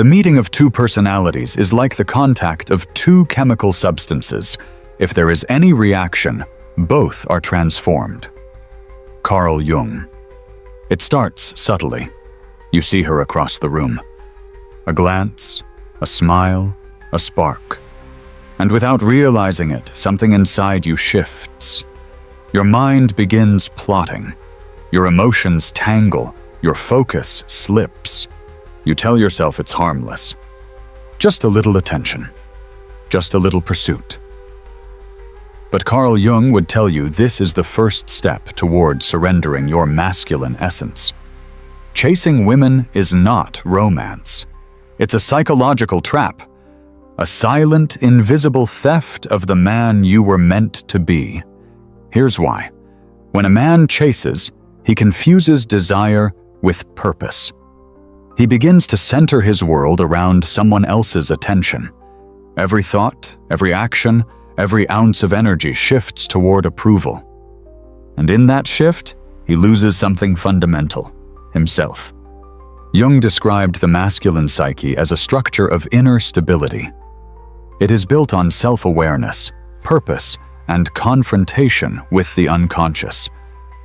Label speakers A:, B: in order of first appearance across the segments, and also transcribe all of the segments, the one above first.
A: The meeting of two personalities is like the contact of two chemical substances. If there is any reaction, both are transformed. Carl Jung. It starts subtly. You see her across the room. A glance, a smile, a spark. And without realizing it, something inside you shifts. Your mind begins plotting. Your emotions tangle. Your focus slips. You tell yourself it's harmless. Just a little attention. Just a little pursuit. But Carl Jung would tell you this is the first step toward surrendering your masculine essence. Chasing women is not romance. It's a psychological trap. A silent, invisible theft of the man you were meant to be. Here's why. When a man chases, he confuses desire with purpose. He begins to center his world around someone else's attention. Every thought, every action, every ounce of energy shifts toward approval. And in that shift, he loses something fundamental, himself. Jung described the masculine psyche as a structure of inner stability. It is built on self-awareness, purpose, and confrontation with the unconscious.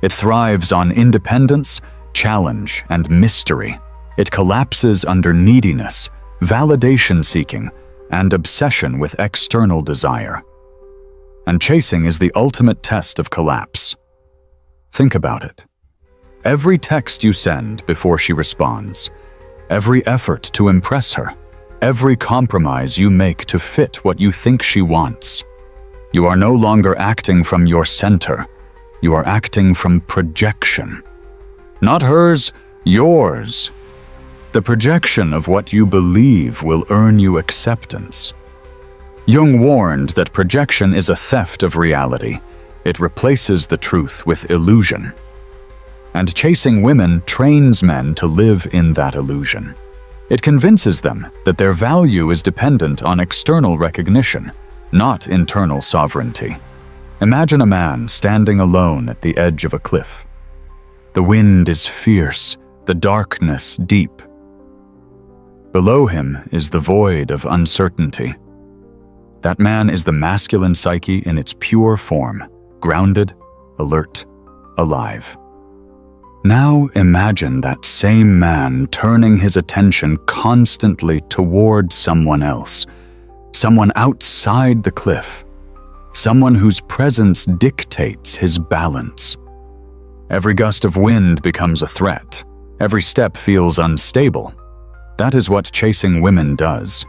A: It thrives on independence, challenge, and mystery. It collapses under neediness, validation-seeking, and obsession with external desire. And chasing is the ultimate test of collapse. Think about it. Every text you send before she responds, every effort to impress her, every compromise you make to fit what you think she wants. You are no longer acting from your center. You are acting from projection. Not hers, yours. The projection of what you believe will earn you acceptance. Jung warned that projection is a theft of reality. It replaces the truth with illusion. And chasing women trains men to live in that illusion. It convinces them that their value is dependent on external recognition, not internal sovereignty. Imagine a man standing alone at the edge of a cliff. The wind is fierce, the darkness deep. Below him is the void of uncertainty. That man is the masculine psyche in its pure form, grounded, alert, alive. Now imagine that same man turning his attention constantly toward someone else, someone outside the cliff, someone whose presence dictates his balance. Every gust of wind becomes a threat. Every step feels unstable. That is what chasing women does.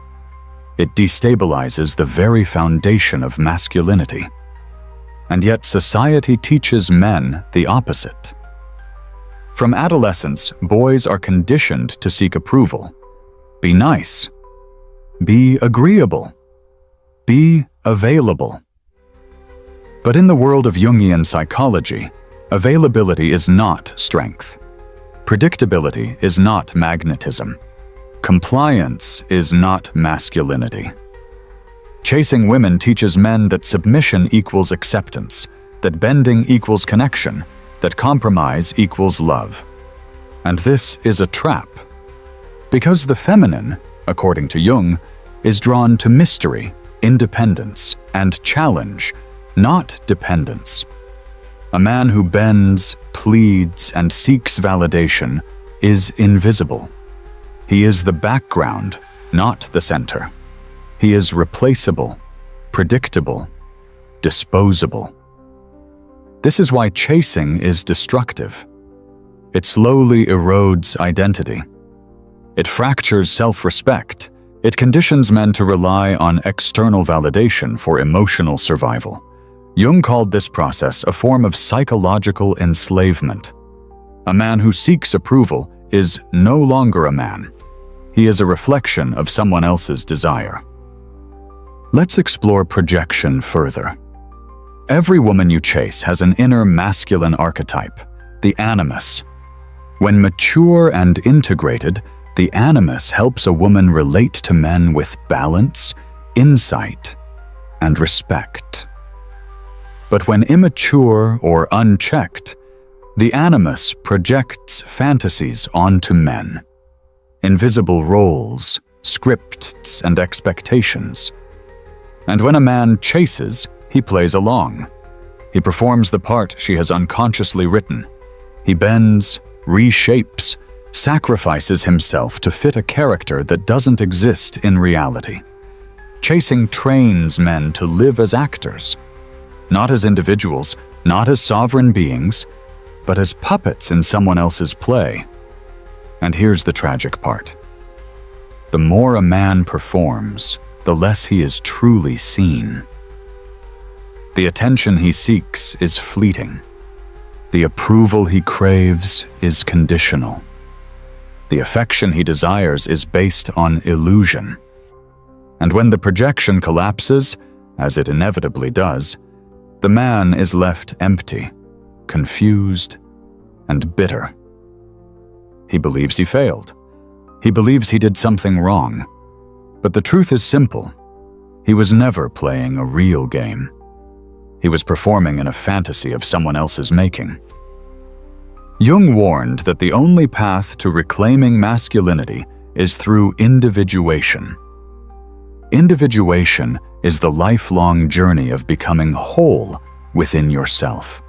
A: It destabilizes the very foundation of masculinity. And yet society teaches men the opposite. From adolescence, boys are conditioned to seek approval. Be nice. Be agreeable. Be available. But in the world of Jungian psychology, availability is not strength. Predictability is not magnetism. Compliance is not masculinity. Chasing women teaches men that submission equals acceptance, that bending equals connection, that compromise equals love. And this is a trap. Because the feminine, according to Jung, is drawn to mystery, independence, and challenge, not dependence. A man who bends, pleads, and seeks validation is invisible. He is the background, not the center. He is replaceable, predictable, disposable. This is why chasing is destructive. It slowly erodes identity. It fractures self-respect. It conditions men to rely on external validation for emotional survival. Jung called this process a form of psychological enslavement. A man who seeks approval is no longer a man. He is a reflection of someone else's desire. Let's explore projection further. Every woman you chase has an inner masculine archetype, the animus. When mature and integrated, the animus helps a woman relate to men with balance, insight, and respect. But when immature or unchecked, the animus projects fantasies onto men. Invisible roles, scripts, and expectations. And when a man chases, he plays along. He performs the part she has unconsciously written. He bends, reshapes, sacrifices himself to fit a character that doesn't exist in reality. Chasing trains men to live as actors, not as individuals, not as sovereign beings, but as puppets in someone else's play. And here's the tragic part. The more a man performs, the less he is truly seen. The attention he seeks is fleeting. The approval he craves is conditional. The affection he desires is based on illusion. And when the projection collapses, as it inevitably does, the man is left empty, confused, and bitter. He believes he failed. He believes he did something wrong. But the truth is simple. He was never playing a real game. He was performing in a fantasy of someone else's making. Jung warned that the only path to reclaiming masculinity is through individuation. Individuation is the lifelong journey of becoming whole within yourself.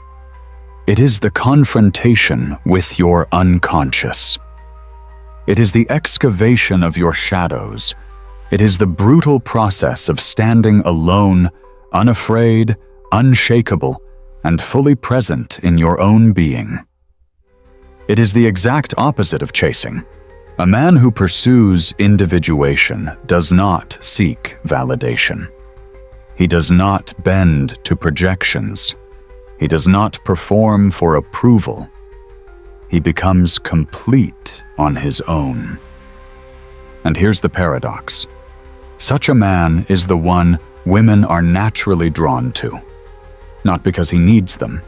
A: It is the confrontation with your unconscious. It is the excavation of your shadows. It is the brutal process of standing alone, unafraid, unshakable, and fully present in your own being. It is the exact opposite of chasing. A man who pursues individuation does not seek validation. He does not bend to projections. He does not perform for approval. He becomes complete on his own. And here's the paradox. Such a man is the one women are naturally drawn to. Not because he needs them,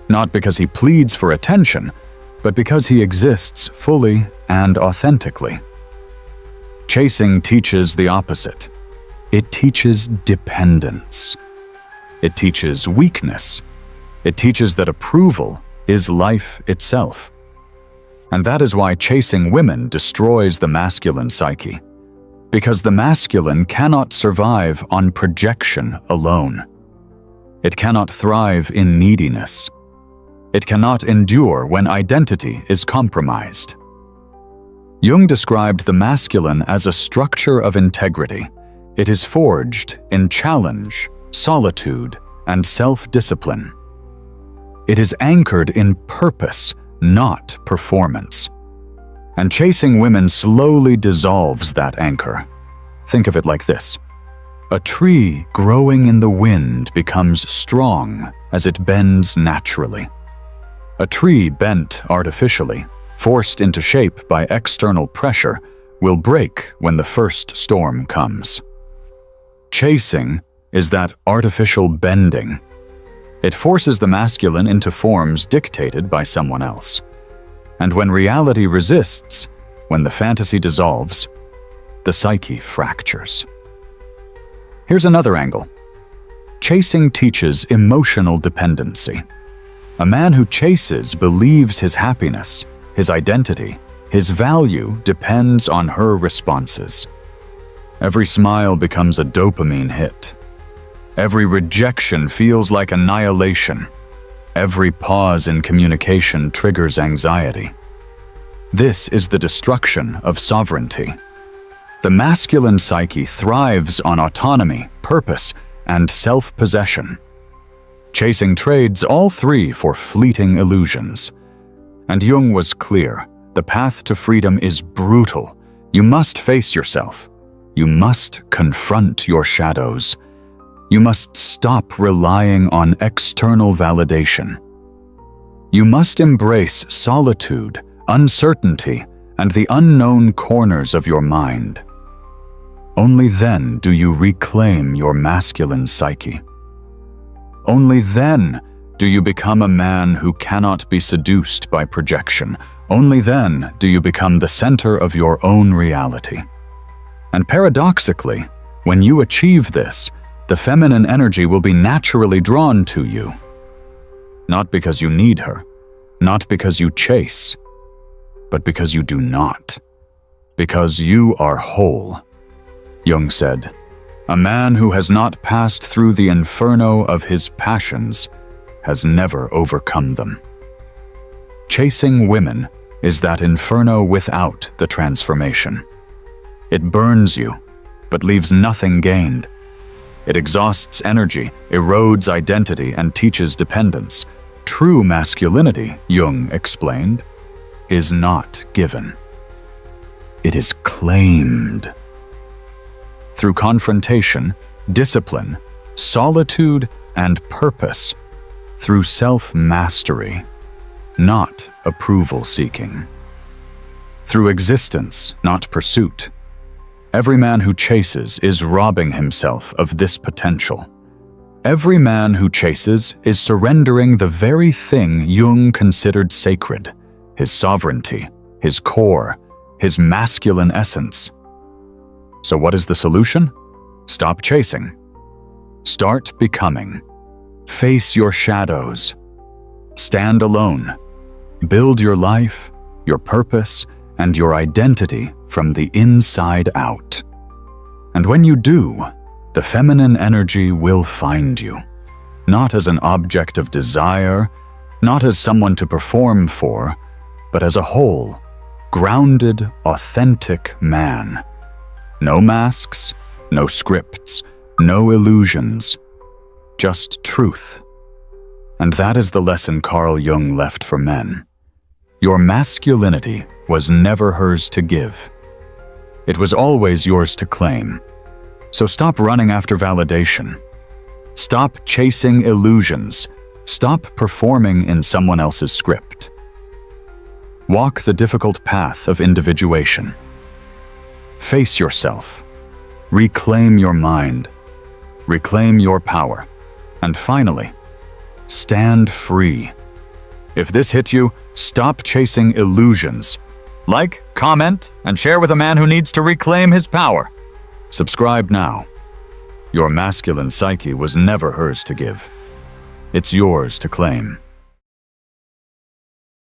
A: not because he pleads for attention, but because he exists fully and authentically. Chasing teaches the opposite. It teaches dependence. It teaches weakness. It teaches that approval is life itself. And that is why chasing women destroys the masculine psyche. Because the masculine cannot survive on projection alone. It cannot thrive in neediness. It cannot endure when identity is compromised. Jung described the masculine as a structure of integrity. It is forged in challenge, solitude, and self-discipline. It is anchored in purpose, not performance. And chasing women slowly dissolves that anchor. Think of it like this. A tree growing in the wind becomes strong as it bends naturally. A tree bent artificially, forced into shape by external pressure, will break when the first storm comes. Chasing is that artificial bending. It forces the masculine into forms dictated by someone else. And when reality resists, when the fantasy dissolves, the psyche fractures. Here's another angle. Chasing teaches emotional dependency. A man who chases believes his happiness, his identity, his value depends on her responses. Every smile becomes a dopamine hit. Every rejection feels like annihilation. Every pause in communication triggers anxiety. This is the destruction of sovereignty. The masculine psyche thrives on autonomy, purpose, and self-possession. Chasing trades all three for fleeting illusions. And Jung was clear. The path to freedom is brutal. You must face yourself. You must confront your shadows. You must stop relying on external validation. You must embrace solitude, uncertainty, and the unknown corners of your mind. Only then do you reclaim your masculine psyche. Only then do you become a man who cannot be seduced by projection. Only then do you become the center of your own reality. And paradoxically, when you achieve this, the feminine energy will be naturally drawn to you. Not because you need her, not because you chase, but because you do not. Because you are whole, Jung said, "A man who has not passed through the inferno of his passions has never overcome them." Chasing women is that inferno without the transformation. It burns you, but leaves nothing gained. It exhausts energy, erodes identity, and teaches dependence. True masculinity, Jung explained, is not given. It is claimed. Through confrontation, discipline, solitude, and purpose, through self-mastery, not approval-seeking. Through existence, not pursuit. Every man who chases is robbing himself of this potential. Every man who chases is surrendering the very thing Jung considered sacred, his sovereignty, his core, his masculine essence. So what is the solution? Stop chasing. Start becoming. Face your shadows. Stand alone. Build your life, your purpose, and your identity from the inside out. And when you do, the feminine energy will find you, not as an object of desire, not as someone to perform for, but as a whole, grounded, authentic man. No masks, no scripts, no illusions, just truth. And that is the lesson Carl Jung left for men. Your masculinity was never hers to give. It was always yours to claim. So stop running after validation. Stop chasing illusions. Stop performing in someone else's script. Walk the difficult path of individuation. Face yourself. Reclaim your mind. Reclaim your power. And finally, stand free. If this hit you, stop chasing illusions. Like, comment, and share with a man who needs to reclaim his power. Subscribe now. Your masculine psyche was never hers to give. It's yours to claim.